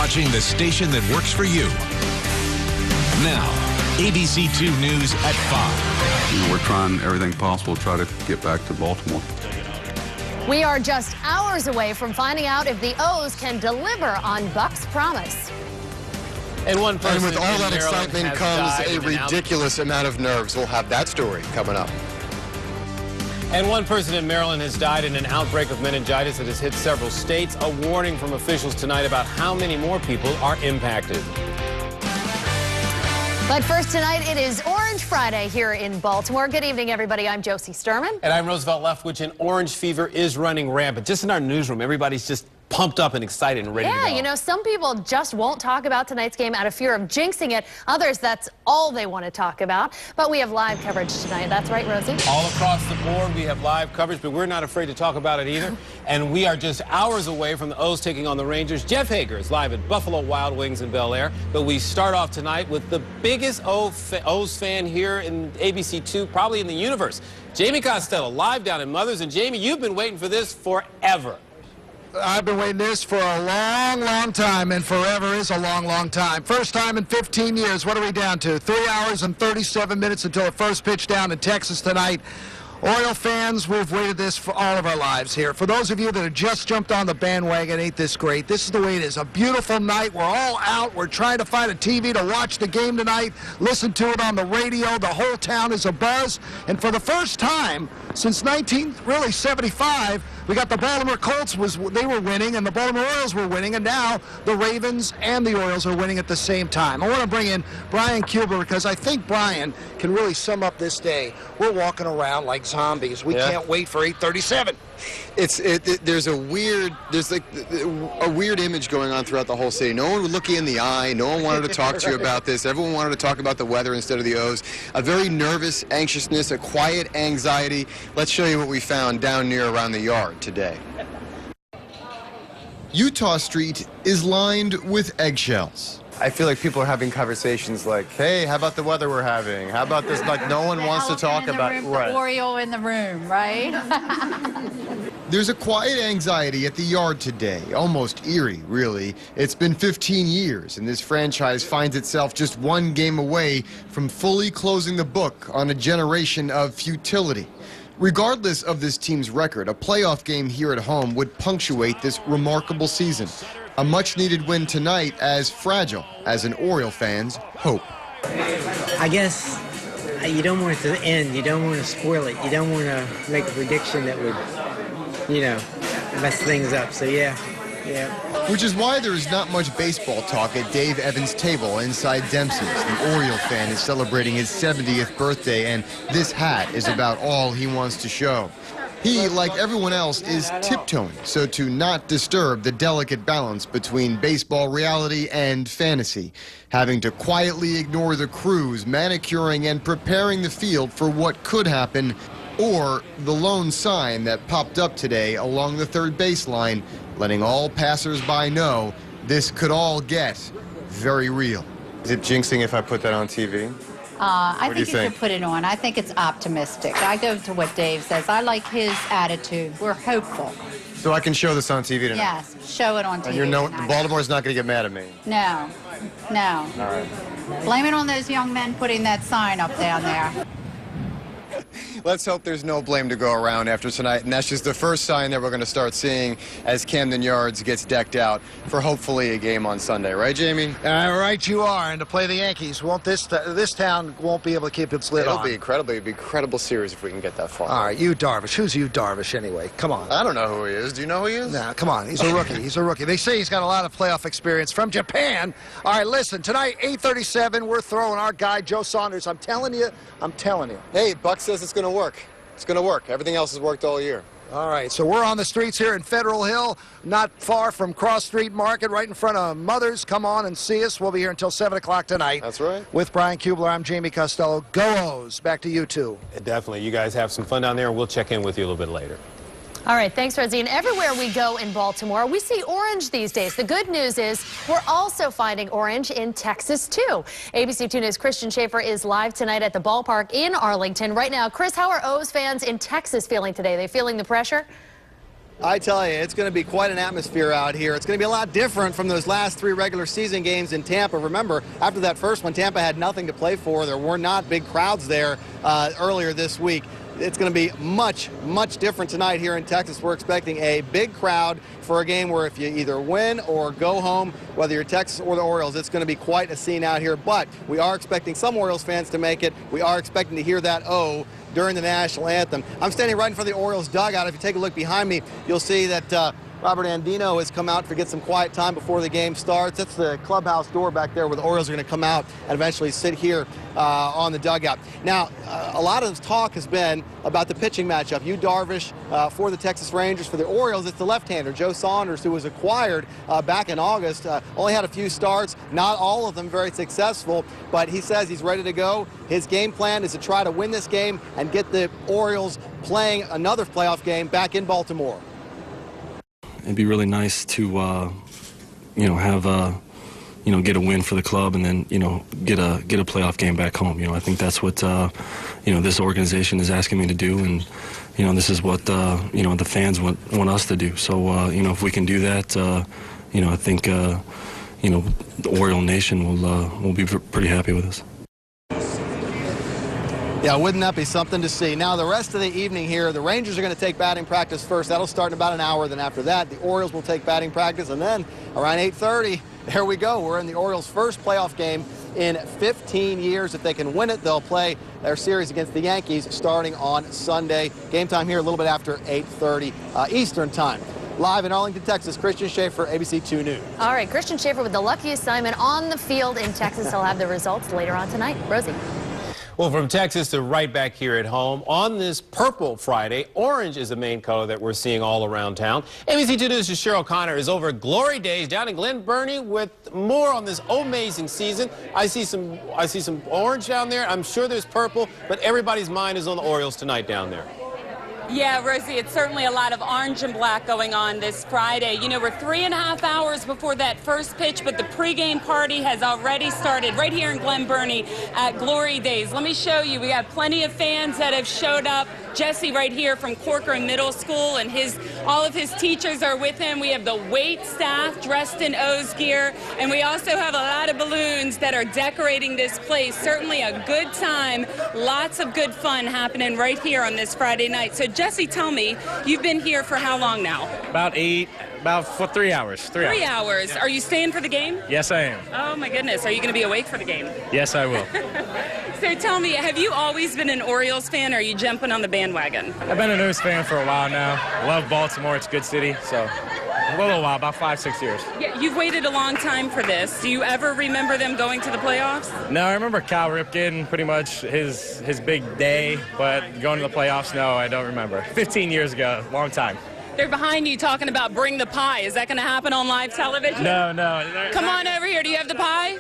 watching the station that works for you. Now, ABC2 News at 5. We're trying everything possible to try to get back to Baltimore. We are just hours away from finding out if the O's can deliver on Buck's promise. And with all that excitement comes a ridiculous amount of nerves. We'll have that story coming up. And one person in Maryland has died in an outbreak of meningitis that has hit several states. A warning from officials tonight about how many more people are impacted. But first tonight, it is Orange Friday here in Baltimore. Good evening, everybody. I'm Josie Sturman. And I'm Roosevelt Leftwich, and orange fever is running rampant. Just in our newsroom, everybody's just pumped up and excited and ready to go. Yeah, you know, some people just won't talk about tonight's game out of fear of jinxing it. Others, that's all they want to talk about. But we have live coverage tonight. That's right, Rosie? All across the board, we have live coverage, but we're not afraid to talk about it either. And we are just hours away from the O's taking on the Rangers. Jeff Hager is live at Buffalo Wild Wings in Bel Air. But we start off tonight with the biggest O's fan here in ABC2, probably in the universe. Jamie Costello, live down in Mothers. And Jamie, you've been waiting for this forever. I've been waiting this for a long, long time, and forever is a long, long time. First time in 15 years. What are we down to? 3 hours and 37 minutes until the first pitch down in Texas tonight. Oriole fans, we've waited this for all of our lives here. For those of you that have just jumped on the bandwagon, ain't this great? This is the way it is. A beautiful night. We're all out. We're trying to find a TV to watch the game tonight, listen to it on the radio. The whole town is abuzz. And for the first time since 1975, we got the Baltimore Colts, they were winning, and the Baltimore Orioles were winning, and now the Ravens and the Orioles are winning at the same time. I want to bring in Brian Kubler because I think Brian can really sum up this day. We're walking around like zombies. We can't wait for 8:37. There's a weird image going on throughout the whole city. No one would look you in the eye. No one wanted to talk to you about this. Everyone wanted to talk about the weather instead of the O's. A very nervous anxiousness, a quiet anxiety. Let's show you what we found down near around the yard today. Utah Street is lined with eggshells. I feel like people are having conversations like, hey, how about the weather we're having? How about this? Like, no one wants to talk about it. The Oriole in the room, right? There's a quiet anxiety at the yard today, almost eerie, really. It's been 15 years, and this franchise finds itself just one game away from fully closing the book on a generation of futility. Regardless of this team's record, a playoff game here at home would punctuate this remarkable season. A much-needed win tonight as fragile as an Oriole fan's hope. I guess you don't want it to end. You don't want to spoil it. You don't want to make a prediction that would, mess things up. So, yeah. Which is why there is not much baseball talk at Dave Evans' table inside Dempsey's. The Oriole fan is celebrating his 70th birthday, and this hat is about all he wants to show. He, like everyone else, is tiptoeing so to not disturb the delicate balance between baseball reality and fantasy, having to quietly ignore the crews manicuring and preparing the field for what could happen, or the lone sign that popped up today along the third baseline, letting all passers-by know this could all get very real. Is it jinxing if I put that on TV? I think you should put it on. I think it's optimistic. I go to what Dave says. I like his attitude. We're hopeful. So I can show this on TV tonight? Yes, show it on TV tonight. Baltimore's not going to get mad at me? No. All right. Blame it on those young men putting that sign up down there. Let's hope there's no blame to go around after tonight, and that's just the first sign that we're going to start seeing as Camden Yards gets decked out for hopefully a game on Sunday. Right, Jamie? Right you are. And to play the Yankees, this town won't be able to keep its lid on. It'll be an incredible series if we can get that far. All right, Yu Darvish. Who's Yu Darvish anyway? Come on. I don't know who he is. Do you know who he is? No, come on. He's a rookie. He's a rookie. They say he's got a lot of playoff experience from Japan. All right, listen, tonight, 8:37, we're throwing our guy, Joe Saunders. I'm telling you. Hey, Buck says it's going to work. It's going to work. Everything else has worked all year. All right, so we're on the streets here in Federal Hill, not far from Cross Street Market, right in front of Mothers. Come on and see us. We'll be here until 7 o'clock tonight. That's right. With Brian Kubler, I'm Jamie Costello. Go O's. Back to you two. Definitely. You guys have some fun down there, and we'll check in with you a little bit later. All right, thanks, Rosie. And everywhere we go in Baltimore, we see orange these days. The good news is we're also finding orange in Texas, too. ABC2 News' Christian Schaefer is live tonight at the ballpark in Arlington. Right now, Chris, how are O's fans in Texas feeling today? They feeling the pressure? I tell you, it's going to be quite an atmosphere out here. It's going to be a lot different from those last 3 regular season games in Tampa. Remember, after that first one, Tampa had nothing to play for. There were not big crowds there earlier this week. It's going to be much, much different tonight here in Texas. We're expecting a big crowd for a game where if you either win or go home, whether you're Texas or the Orioles, it's going to be quite a scene out here. But we are expecting some Orioles fans to make it. We are expecting to hear that "oh" during the national anthem. I'm standing right in front of the Orioles dugout. If you take a look behind me, you'll see that Robert Andino has come out to get some quiet time before the game starts. That's the clubhouse door back there where the Orioles are going to come out and eventually sit here on the dugout. Now, a lot of talk has been about the pitching matchup. Yu Darvish for the Texas Rangers. For the Orioles, it's the left-hander, Joe Saunders, who was acquired back in August. Only had a few starts, not all of them very successful, but he says he's ready to go. His game plan is to try to win this game and get the Orioles playing another playoff game back in Baltimore. It'd be really nice to, have, get a win for the club and then, get a playoff game back home. I think that's what, this organization is asking me to do, and, this is what, the fans want us to do. So, if we can do that, I think, the Oriole Nation will be pretty happy with us. Yeah, wouldn't that be something to see? Now, the rest of the evening here, the Rangers are going to take batting practice first. That'll start in about an hour. Then after that, the Orioles will take batting practice. And then around 8:30, there we go. We're in the Orioles' first playoff game in 15 years. If they can win it, they'll play their series against the Yankees starting on Sunday. Game time here a little bit after 8:30 Eastern time. Live in Arlington, Texas, Christian Schaefer, ABC 2 News. All right, Christian Schaefer with the lucky assignment on the field in Texas. He'll have the results later on tonight. Rosie. Well, from Texas to right back here at home, on this purple Friday, orange is the main color that we're seeing all around town. ABC 2 News' Cheryl Connor is over at Glory Days down in Glen Burnie with more on this amazing season. I see some orange down there. I'm sure there's purple, but everybody's mind is on the Orioles tonight down there. Yeah, Rosie, it's certainly a lot of orange and black going on this Friday. We're 3.5 hours before that first pitch, but the pregame party has already started right here in Glen Burnie at Glory Days. Let me show you. We got plenty of fans that have showed up. Jesse right here from Corcoran Middle School, and all of his teachers are with him. We have the wait staff dressed in O's gear, and we also have a lot of balloons that are decorating this place. Certainly a good time, lots of good fun happening right here on this Friday night. So Jesse, tell me, you've been here for how long now? About 3 hours. 3 hours. Are you staying for the game? Yes, I am. Oh my goodness, are you going to be awake for the game? Yes, I will. So tell me, have you always been an Orioles fan, or are you jumping on the bandwagon? I've been a News fan for a while now. Love Baltimore, it's a good city, so a little while, about 5-6 years. Yeah, you've waited a long time for this. Do you ever remember them going to the playoffs? No, I remember Cal Ripken, pretty much his big day, but going to the playoffs, no, I don't remember. 15 years ago, long time. They're behind you talking about bring the pie. Is that going to happen on live television? No. Come on over here. Do you have the pie?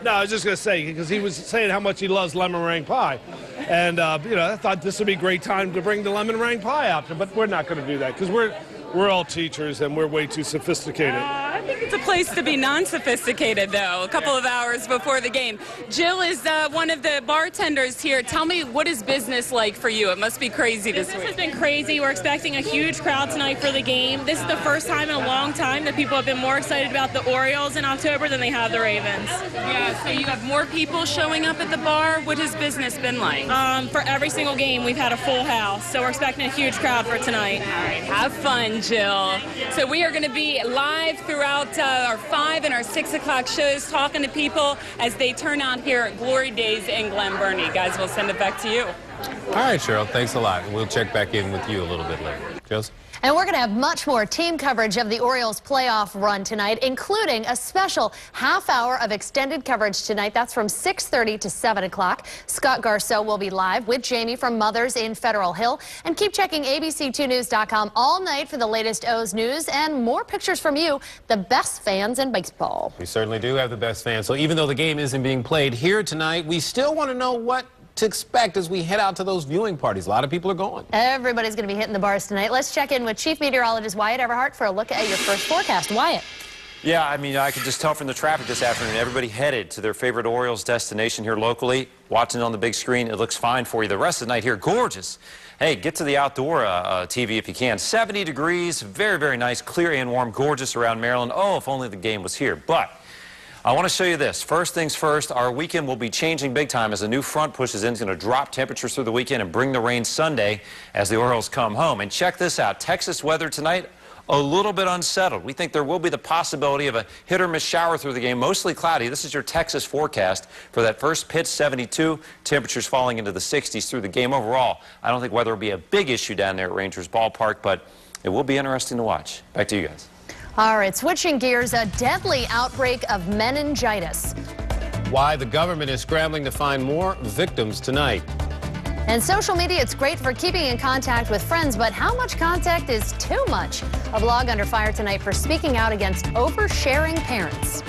No, I was just going to say, because he was saying how much he loves lemon meringue pie. And, I thought this would be a great time to bring the lemon meringue pie out there. But we're not going to do that because we're all teachers and we're way too sophisticated. I think it's a place to be non-sophisticated, though, a couple of hours before the game. Jill is one of the bartenders here. Tell me, what is business like for you? It must be crazy this week. Business has been crazy. We're expecting a huge crowd tonight for the game. This is the first time in a long time that people have been more excited about the Orioles in October than they have the Ravens. Yeah, so you have more people showing up at the bar. What has business been like? For every single game, we've had a full house, so we're expecting a huge crowd for tonight. All right, have fun, Jill. So we are going to be live throughout our 5 and our 6 o'clock shows, talking to people as they turn out here at Glory Days in Glen Burnie. Guys, we'll send it back to you. All right, Cheryl, thanks a lot. We'll check back in with you a little bit later. Joseph? And we're going to have much more team coverage of the Orioles playoff run tonight, including a special half hour of extended coverage tonight. That's from 6:30 to 7 o'clock. Scott Garceau will be live with Jamie from Mothers in Federal Hill. And keep checking ABC2News.com all night for the latest O's news and more pictures from you, the best fans in baseball. We certainly do have the best fans. So even though the game isn't being played here tonight, we still want to know what to expect as we head out to those viewing parties. A lot of people are going. Everybody's going to be hitting the bars tonight. Let's check in with Chief Meteorologist Wyatt Everhart for a look at your first forecast. Wyatt. Yeah, I mean, I could just tell from the traffic this afternoon, everybody headed to their favorite Orioles destination here locally, watching on the big screen. It looks fine for you. The rest of the night here, gorgeous. Hey, get to the outdoor TV if you can. 70 degrees, very, very nice, clear and warm, gorgeous around Maryland. Oh, if only the game was here. But I want to show you this. First things first, our weekend will be changing big time as a new front pushes in. It's going to drop temperatures through the weekend and bring the rain Sunday as the Orioles come home. And check this out. Texas weather tonight, a little bit unsettled. We think there will be the possibility of a hit or miss shower through the game, mostly cloudy. This is your Texas forecast for that first pitch, 72. Temperatures falling into the 60s through the game. Overall, I don't think weather will be a big issue down there at Rangers Ballpark, but it will be interesting to watch. Back to you guys. All right, switching gears, a deadly outbreak of meningitis. Why the government is scrambling to find more victims tonight. And social media, it's great for keeping in contact with friends, but how much contact is too much? A blog under fire tonight for speaking out against oversharing parents.